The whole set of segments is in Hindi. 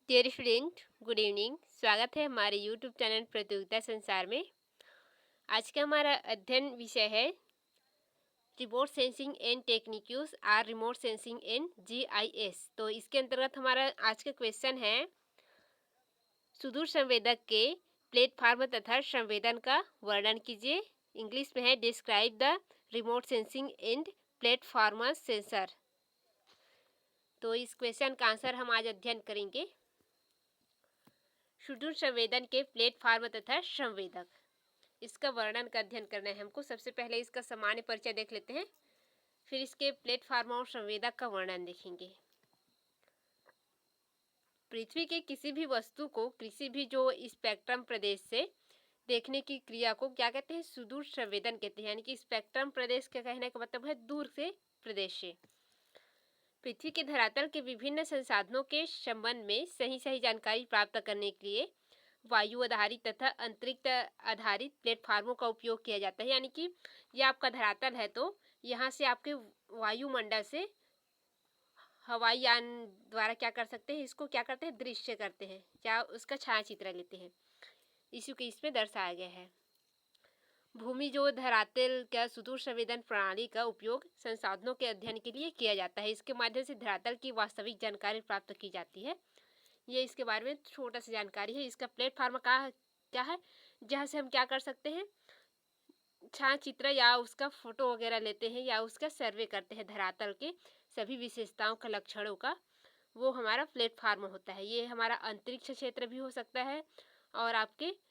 Dear student, good evening. स्वागत है हमारे यूट्यूब चैनल प्रतियोगिता संसार में। आज का हमारा अध्ययन विषय है remote sensing and techniques are remote sensing and GIS. तो इसके अंतर्गत हमारा आज का क्वेश्चन है सुदूर संवेदक के प्लेटफॉर्म तथा संवेदन का वर्णन कीजिए। इंग्लिश में है describe the remote sensing and platform sensor. तो इस क्वेश्चन का आंसर हम आज अध्ययन करेंगे। सुदूर संवेदन के प्लेटफॉर्म तथा संवेदक, इसका वर्णन का अध्ययन करना है हमको। सबसे पहले इसका सामान्य परिचय देख लेते हैं, फिर इसके प्लेटफॉर्म और संवेदक का वर्णन देखेंगे। पृथ्वी के किसी भी वस्तु को किसी भी जो स्पेक्ट्रम प्रदेश से देखने की क्रिया को क्या कहते हैं? सुदूर संवेदन कहते हैं। यानी कि स्पेक्ट्रम प्रदेश का कहने का मतलब है दूर से प्रदेश से। पृथ्वी के धरातल के विभिन्न संसाधनों के संबंध में सही जानकारी प्राप्त करने के लिए वायु आधारित तथा अंतरिक्ष आधारित प्लेटफार्मों का उपयोग किया जाता है। यानी कि यह आपका धरातल है तो यहाँ से आपके वायुमंडल से हवाई यान द्वारा क्या कर सकते हैं? इसको क्या करते हैं? दृश्य करते हैं या उसका छायाचित्र लेते हैं। इसी को इसमें दर्शाया गया है। भूमि जो धरातल का सुदूर संवेदन प्रणाली का उपयोग संसाधनों के अध्ययन के लिए किया जाता है। इसके माध्यम से धरातल की वास्तविक जानकारी प्राप्त की जाती है। ये इसके बारे में छोटा सा जानकारी है। इसका प्लेटफॉर्म का क्या है? जहाँ से हम क्या कर सकते हैं? छायाचित्र या उसका फोटो वगैरह लेते हैं या उसका सर्वे करते हैं धरातल के सभी विशेषताओं का, लक्षणों का। वो हमारा प्लेटफॉर्म होता है। ये हमारा अंतरिक्ष क्षेत्र भी हो सकता है और आपके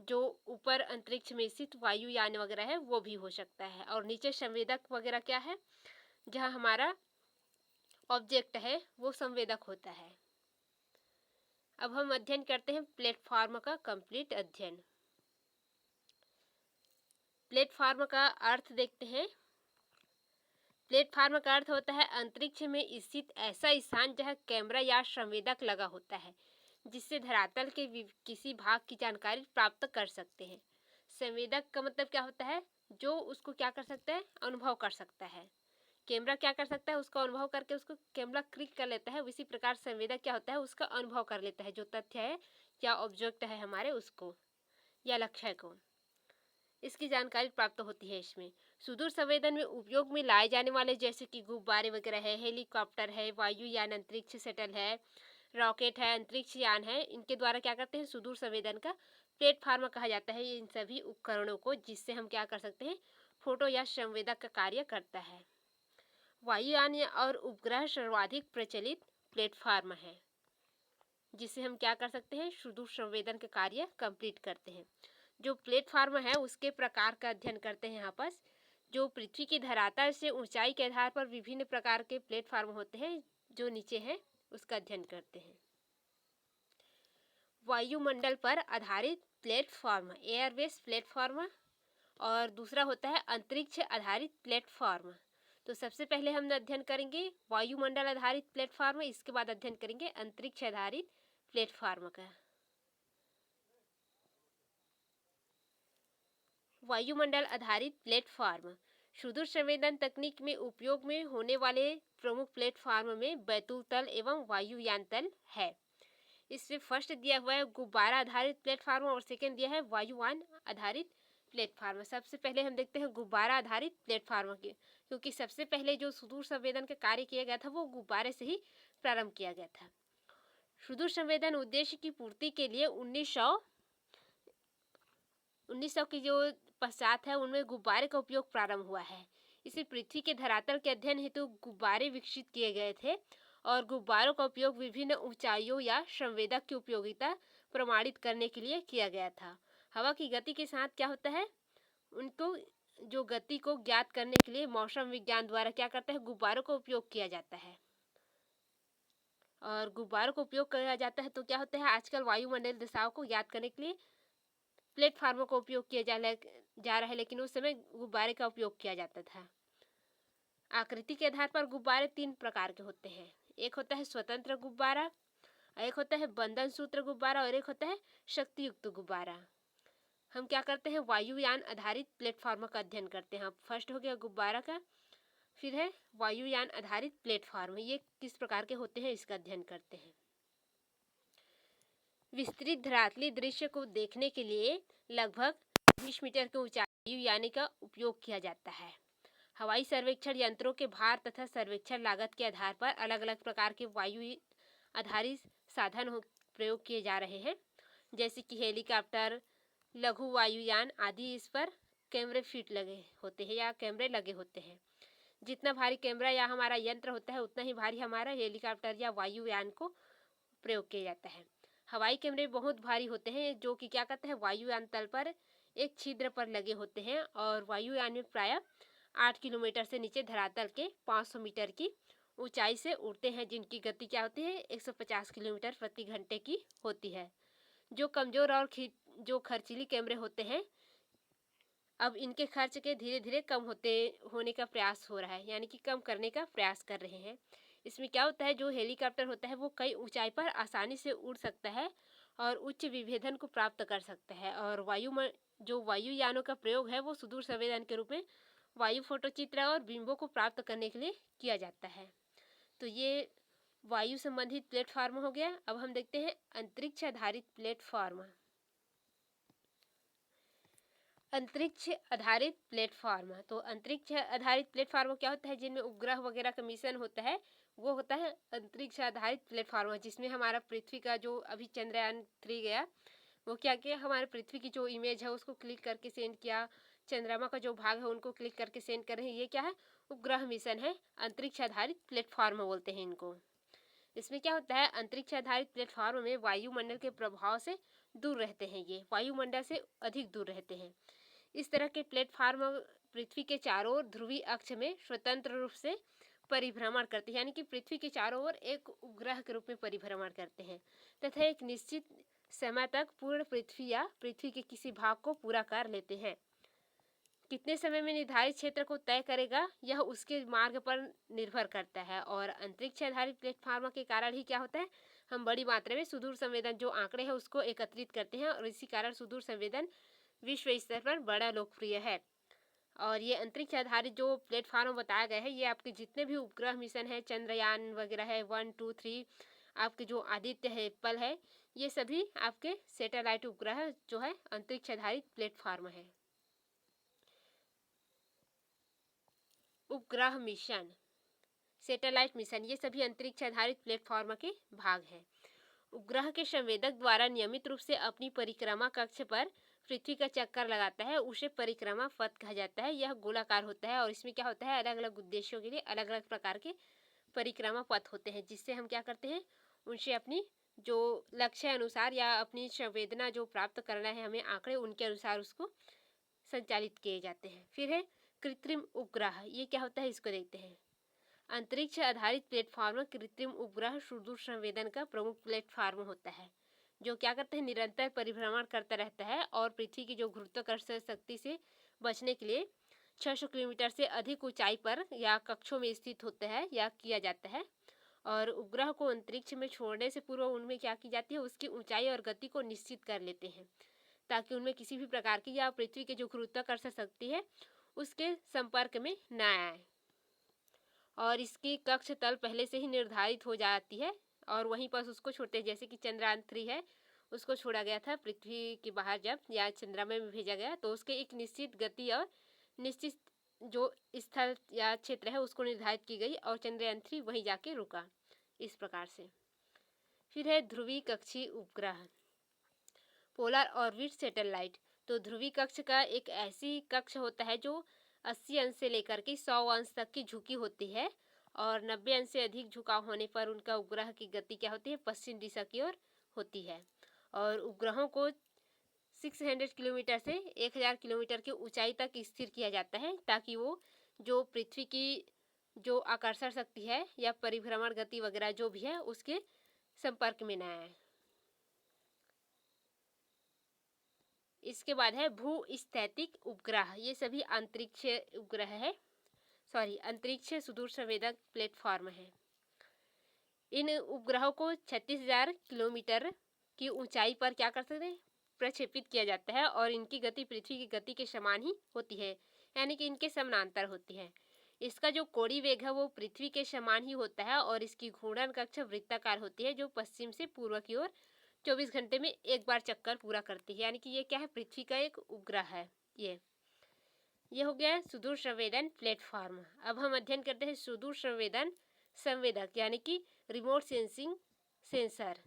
जो ऊपर अंतरिक्ष में स्थित वायुयान वगैरह है वो भी हो सकता है। और नीचे संवेदक वगैरह क्या है? जहाँ हमारा ऑब्जेक्ट है वो संवेदक होता है। अब हम अध्ययन करते हैं प्लेटफॉर्म का कंप्लीट अध्ययन। प्लेटफॉर्म का अर्थ देखते हैं। प्लेटफॉर्म का अर्थ होता है अंतरिक्ष में स्थित ऐसा स्थान जहां कैमरा या संवेदक लगा होता है, जिससे धरातल के किसी भाग की जानकारी प्राप्त कर सकते हैं। संवेदक का मतलब क्या होता है? जो उसको क्या कर सकता है? अनुभव कर सकता है। कैमरा क्या कर सकता है? उसको अनुभव करके उसको कैमरा क्लिक कर लेता है। उसी प्रकार संवेदक क्या होता है? उसका अनुभव कर लेता है, जो तथ्य है या ऑब्जेक्ट है हमारे उसको या लक्ष्य को, इसकी जानकारी प्राप्त होती है इसमें। सुदूर संवेदन में उपयोग में लाए जाने वाले जैसे कि गुब्बारे वगैरह है, हेलीकॉप्टर है, वायुयान, अंतरिक्ष शटल है, रॉकेट है, अंतरिक्ष यान है, इनके द्वारा क्या करते हैं? सुदूर संवेदन का प्लेटफॉर्म कहा जाता है इन सभी उपकरणों को, जिससे हम क्या कर सकते हैं? फोटो या संवेदक का कार्य करता है। वायुयान और उपग्रह सर्वाधिक प्रचलित प्लेटफॉर्म है, जिससे हम क्या कर सकते हैं? सुदूर संवेदन का कार्य कंप्लीट करते हैं। जो प्लेटफॉर्म है उसके प्रकार का अध्ययन करते हैं यहाँ पर। जो पृथ्वी की धरातल से ऊंचाई के आधार पर विभिन्न प्रकार के प्लेटफॉर्म होते हैं, जो नीचे है उसका अध्ययन करते हैं। वायुमंडल पर आधारित प्लेटफॉर्म, एयरबेस प्लेटफॉर्म, और दूसरा होता है अंतरिक्ष आधारित प्लेटफॉर्म। तो सबसे पहले हम अध्ययन करेंगे वायुमंडल आधारित प्लेटफॉर्म, इसके बाद अध्ययन करेंगे अंतरिक्ष आधारित प्लेटफॉर्म का। वायुमंडल आधारित प्लेटफॉर्म सुदूर संवेदन तकनीक में उपयोग में होने वाले प्रमुख प्लेटफॉर्म में बैतूल तल एवं वायुयान तल है। इसमें फर्स्ट दिया हुआ है गुब्बारा आधारित प्लेटफॉर्म और सेकंड दिया है वायुयान आधारित प्लेटफॉर्म। सबसे पहले हम देखते हैं गुब्बारा आधारित प्लेटफॉर्म के, क्योंकि सबसे पहले जो सुदूर संवेदन का कार्य किया गया था वो गुब्बारे से ही प्रारंभ किया गया था। सुदूर संवेदन उद्देश्य की पूर्ति के लिए 1900 की जो पश्चात है उनमें गुब्बारे का उपयोग प्रारंभ हुआ है। इसे पृथ्वी के धरातल के अध्ययन हेतु गुब्बारे विकसित किए गए थे और गुब्बारों का उपयोग विभिन्न ऊंचाइयों या संवेदक की उपयोगिता प्रमाणित करने के लिए किया गया था। हवा की गति के साथ क्या होता है? उनको जो गति को ज्ञात करने के लिए मौसम विज्ञान द्वारा क्या करता है? गुब्बारों का उपयोग किया जाता है। और गुब्बारों का उपयोग किया जाता है तो क्या होता है? आजकल वायुमंडल दिशाओं को ज्ञात करने के लिए प्लेटफॉर्मों का उपयोग किया जा रहा है, लेकिन उस समय गुब्बारे का उपयोग किया जाता था। आकृति के आधार पर गुब्बारे 3 प्रकार के होते हैं। एक होता है स्वतंत्र गुब्बारा, एक होता है बंधन सूत्र गुब्बारा और एक होता है शक्तियुक्त गुब्बारा। हम क्या करते हैं? वायुयान आधारित प्लेटफॉर्म का अध्ययन करते हैं। फर्स्ट हो गया गुब्बारा का, फिर है वायुयान आधारित प्लेटफॉर्म। ये किस प्रकार के होते हैं इसका अध्ययन करते हैं। विस्तृत धरातलीय दृश्य को देखने के लिए लगभग 20 मीटर के ऊंचाई वायुयान का उपयोग किया जाता है। हवाई सर्वेक्षण यंत्रों के भार तथा सर्वेक्षण लागत के आधार पर अलग अलग प्रकार के वायु आधारित साधन प्रयोग किए जा रहे हैं, जैसे कि हेलीकॉप्टर, लघु वायुयान आदि। इस पर कैमरे फिट लगे होते हैं या कैमरे लगे होते हैं। जितना भारी कैमरा या हमारा यंत्र होता है उतना ही भारी हमारा हेलीकॉप्टर या वायुयान को प्रयोग किया जाता है। हवाई कैमरे बहुत भारी होते हैं, जो कि क्या करते हैं, वायुयान तल पर एक छिद्र पर लगे होते हैं और वायुयान में प्रायः 8 किलोमीटर से नीचे धरातल के 500 मीटर की ऊंचाई से उड़ते हैं, जिनकी गति क्या होती है, 150 किलोमीटर प्रति घंटे की होती है। जो कमजोर और जो खर्चीली कैमरे होते हैं, अब इनके खर्च के धीरे धीरे कम होने का प्रयास हो रहा है, यानी कि कम करने का प्रयास कर रहे हैं। इसमें क्या होता है, जो हेलीकॉप्टर होता है वो कई ऊंचाई पर आसानी से उड़ सकता है और उच्च विभेदन को प्राप्त कर सकता है। और जो वायुयानों का प्रयोग है वो सुदूर संवेदन के रूप में वायु फोटोचित्र और बिंबों को प्राप्त करने के लिए किया जाता है। तो ये वायु संबंधित प्लेटफॉर्म हो गया। अब हम देखते हैं अंतरिक्ष आधारित प्लेटफॉर्म। अंतरिक्ष आधारित प्लेटफॉर्म, तो अंतरिक्ष आधारित प्लेटफॉर्म क्या होता है, जिनमें उपग्रह वगैरह का मिशन होता है, वो होता है अंतरिक्ष आधारित प्लेटफॉर्म। जिसमें हमारा पृथ्वी का जो अभी चंद्रयान 3 गया, वो क्या किया, हमारे पृथ्वी की जो इमेज है उसको क्लिक करके सेंड किया, चंद्रमा का जो भाग है उनको क्लिक करके सेंड कर रहे हैं। ये क्या है, उपग्रह मिशन है, अंतरिक्ष आधारित प्लेटफॉर्म बोलते हैं इनको। इसमें क्या होता है, अंतरिक्ष आधारित प्लेटफॉर्म में वायुमंडल के प्रभाव से दूर रहते हैं, ये वायुमंडल से अधिक दूर रहते हैं। इस तरह के प्लेटफॉर्म पृथ्वी के चारों ओर ध्रुवीय अक्ष में स्वतंत्र रूप से परिभ्रमण करते हैं, यानी कि पृथ्वी के चारों ओर एक उपग्रह के रूप में परिभ्रमण करते हैं तथा एक निश्चित समय तक पूर्ण पृथ्वी या पृथ्वी के किसी भाग को पूरा कर लेते हैं। कितने समय में निर्धारित क्षेत्र को तय करेगा, यह उसके मार्ग पर निर्भर करता है। और अंतरिक्ष आधारित प्लेटफॉर्म के कारण ही क्या होता है, हम बड़ी मात्रा में सुदूर संवेदन जो आंकड़े हैं उसको एकत्रित करते हैं और इसी कारण सुदूर संवेदन विश्व स्तर पर बड़ा लोकप्रिय है। और ये अंतरिक्ष आधारित जो प्लेटफॉर्म बताया गया है, ये आपके जितने भी उपग्रह मिशन है, चंद्रयान वगैरह है 1, 2, 3, आपके जो आदित्य है, पल है, ये सभी आपके सैटेलाइट उपग्रह जो है अंतरिक्ष आधारित प्लेटफॉर्म है। उपग्रह मिशन, सैटेलाइट मिशन, ये सभी अंतरिक्ष आधारित प्लेटफॉर्म के भाग हैं। उपग्रह के संवेदक द्वारा नियमित रूप से अपनी परिक्रमा कक्ष पर पृथ्वी का चक्कर लगाता है, उसे परिक्रमा पथ कहा जाता है। यह गोलाकार होता है और इसमें क्या होता है, अलग अलग उद्देश्यों के लिए अलग अलग प्रकार के परिक्रमा पथ होते हैं, जिससे हम क्या करते हैं, उनसे अपनी जो लक्ष्य अनुसार या अपनी संवेदना जो प्राप्त करना है हमें आंकड़े, उनके अनुसार उसको संचालित किए जाते हैं। फिर है कृत्रिम उपग्रह, ये क्या होता है इसको देखते हैं। अंतरिक्ष आधारित प्लेटफॉर्म कृत्रिम उपग्रह सुदूर संवेदन का प्रमुख प्लेटफॉर्म होता है, जो क्या करते हैं, निरंतर परिभ्रमण करता रहता है और पृथ्वी की जो गुरुत्वाकर्षण शक्ति से बचने के लिए 600 किलोमीटर से अधिक ऊंचाई पर या कक्षों में स्थित होता है या किया जाता है। और उपग्रह को अंतरिक्ष में छोड़ने से पूर्व उनमें क्या की जाती है, उसकी ऊंचाई और गति को निश्चित कर लेते हैं, ताकि उनमें किसी भी प्रकार की या पृथ्वी की जो गुरुत्वाकर्षण शक्ति है उसके संपर्क में न आए। और इसकी कक्ष तल पहले से ही निर्धारित हो जाती है और वहीं पर उसको छोड़ते हैं। जैसे कि चंद्रयान 3 है, उसको छोड़ा गया था पृथ्वी के बाहर, जब या चंद्रमा में भेजा गया तो उसके एक निश्चित गति और निश्चित जो स्थल या क्षेत्र है उसको निर्धारित की गई और चंद्रयान 3 वहीं जाके रुका, इस प्रकार से। फिर है ध्रुवीय कक्षीय उपग्रह, पोलर ऑर्बिट सैटेलाइट। तो ध्रुवीय कक्ष का एक ऐसी कक्ष होता है जो 80 अंश से लेकर के 100 अंश तक की झुकी होती है और 90 अंश से अधिक झुकाव होने पर उनका उपग्रह की गति क्या होती है, पश्चिम दिशा की ओर होती है। और उपग्रहों को 600 किलोमीटर से 1000 किलोमीटर की ऊंचाई तक स्थिर किया जाता है, ताकि वो जो पृथ्वी की जो आकर्षण शक्ति है या परिभ्रमण गति वगैरह जो भी है उसके संपर्क में न आए। इसके बाद है भूस्थैतिक उपग्रह, ये सभी अंतरिक्ष उपग्रह है, अंतरिक्ष सुदूर संवेदक प्लेटफॉर्म है। इन उपग्रहों को 36,000 किलोमीटर की ऊंचाई पर क्या कर सकते हैं, प्रक्षेपित किया जाता है और इनकी गति पृथ्वी की गति के समान ही होती है, यानी कि इनके समानांतर होती है। इसका जो कोणीय वेग है वो पृथ्वी के समान ही होता है और इसकी घूर्णन कक्ष वृत्ताकार होती है, जो पश्चिम से पूर्व की ओर 24 घंटे में एक बार चक्कर पूरा करती है, यानी कि ये क्या है, पृथ्वी का एक उपग्रह है। ये हो गया सुदूर संवेदन प्लेटफॉर्म। अब हम अध्ययन करते हैं सुदूर संवेदन संवेदक, यानी कि रिमोट सेंसिंग सेंसर।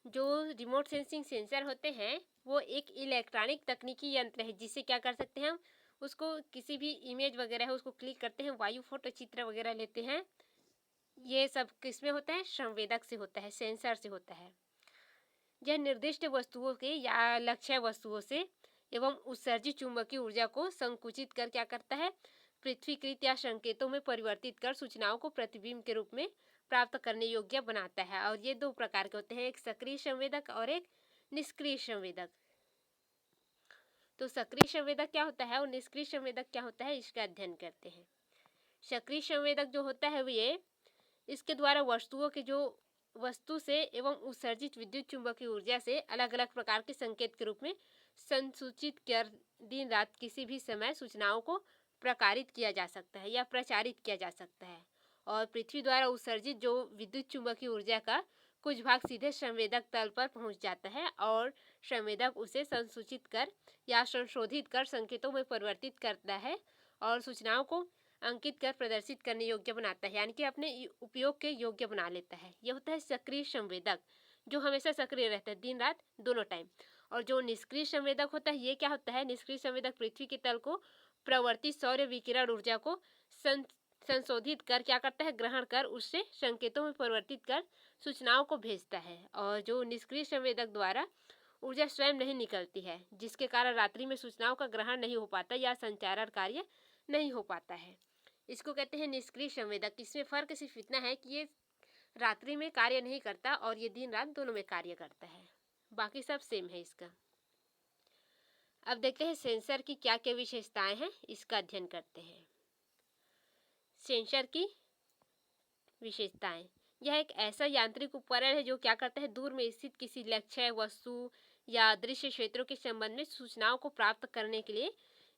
जो रिमोट सेंसिंग सेंसर होते हैं वो एक इलेक्ट्रॉनिक तकनीकी यंत्र है, जिससे क्या कर सकते हैं हम उसको किसी भी इमेज वगैरह है उसको क्लिक करते हैं, वायु फोटो चित्र वगैरह लेते हैं। ये सब किसमें होता है, संवेदक से होता है, सेंसर से होता है। यह निर्दिष्ट वस्तुओं के या लक्ष्य वस्तुओं से एवं उत्सर्जित चुंबकीय ऊर्जा को संकुचित कर क्या करता है, पृथ्वीकृत या संकेतों में परिवर्तित कर सूचनाओं को प्रतिबिंब के रूप में प्राप्त करने योग्य बनाता है। और ये दो प्रकार के होते हैं, एक सक्रिय संवेदक और एक निष्क्रिय संवेदक। तो सक्रिय संवेदक क्या होता है और निष्क्रिय संवेदक क्या होता है, इसका अध्ययन करते हैं। सक्रिय संवेदक जो होता है वो ये इसके द्वारा वस्तुओं के जो वस्तु से एवं उत्सर्जित विद्युत चुंबकीय ऊर्जा से अलग अलग प्रकार के संकेत के रूप में संसूचित कर दिन रात किसी भी समय सूचनाओं को प्रकारित किया जा सकता है या प्रचारित किया जा सकता है। और पृथ्वी द्वारा उत्सर्जित जो विद्युत चुंबकीय ऊर्जा का कुछ भाग सीधे संवेदक तल पर पहुंच जाता है और संवेदक उसे संसूचित कर या संशोधित कर संकेतों में परिवर्तित करता है और सूचनाओं को अंकित कर प्रदर्शित करने योग्य बनाता है, यानी कि अपने उपयोग के योग्य बना लेता है। यह होता है सक्रिय संवेदक, जो हमेशा सक्रिय रहता है दिन रात दोनों टाइम। और जो निष्क्रिय संवेदक होता है ये क्या होता है, निष्क्रिय संवेदक पृथ्वी के तल को प्रवर्तित सौर विकिरण ऊर्जा को संशोधित कर क्या करता है, ग्रहण कर उससे संकेतों में परिवर्तित कर सूचनाओं को भेजता है। और जो निष्क्रिय संवेदक द्वारा ऊर्जा स्वयं नहीं निकलती है, जिसके कारण रात्रि में सूचनाओं का ग्रहण नहीं हो पाता या संचारण कार्य नहीं हो पाता है, इसको कहते हैं निष्क्रिय संवेदक। इसमें फर्क सिर्फ इतना है कि ये रात्रि में कार्य नहीं करता और ये दिन रात दोनों में कार्य करता है, बाकी सब सेम है इसका। अब देखते हैं सेंसर की क्या क्या विशेषताएं हैं, इसका अध्ययन करते हैं। सेंसर की विशेषताएं, यह एक ऐसा यांत्रिक उपकरण है जो क्या करता है, दूर में स्थित किसी लक्ष्य वस्तु या दृश्य क्षेत्रों के संबंध में सूचनाओं को प्राप्त करने के लिए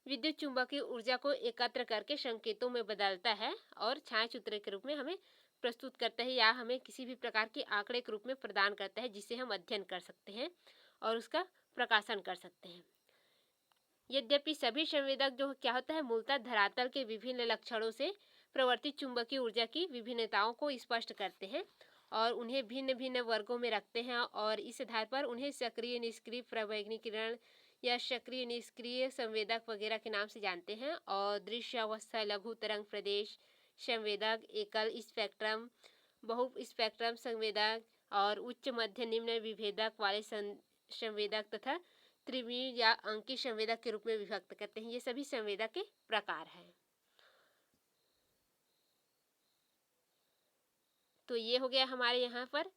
विद्युत चुंबकीय ऊर्जा को एकत्र करके संकेतों में बदलता है और छायाचित्र के रूप में हमें प्रस्तुत करता है या हमें किसी भी प्रकार के आंकड़े के रूप में प्रदान करता है, जिसे हम अध्ययन कर सकते हैं और उसका प्रकाशन कर सकते हैं। यद्यपि सभी संवेदक जो क्या होता है मूलतः धरातल के विभिन्न लक्षणों से प्रवर्तित चुंबकीय ऊर्जा की विभिन्नताओं को स्पष्ट करते हैं और उन्हें भिन्न भिन्न वर्गों में रखते हैं और इस आधार पर उन्हें सक्रिय निष्क्रिय प्रवैगिकीकरण या सक्रिय निष्क्रिय संवेदक वगैरह के नाम से जानते हैं। और दृश्य अवस्था, लघु तरंग प्रदेश संवेदक, एकल स्पेक्ट्रम, बहु स्पेक्ट्रम संवेदक और उच्च मध्य निम्न विभेदक वाले संवेदक तथा त्रिविमीय या अंकीय संवेदक के रूप में विभक्त करते हैं। ये सभी संवेदक के प्रकार हैं। तो ये हो गया हमारे यहाँ पर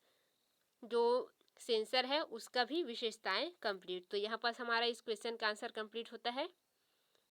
जो सेंसर है उसका भी विशेषताएं कंप्लीट। तो यहाँ पर हमारा इस क्वेश्चन का आंसर कंप्लीट होता है।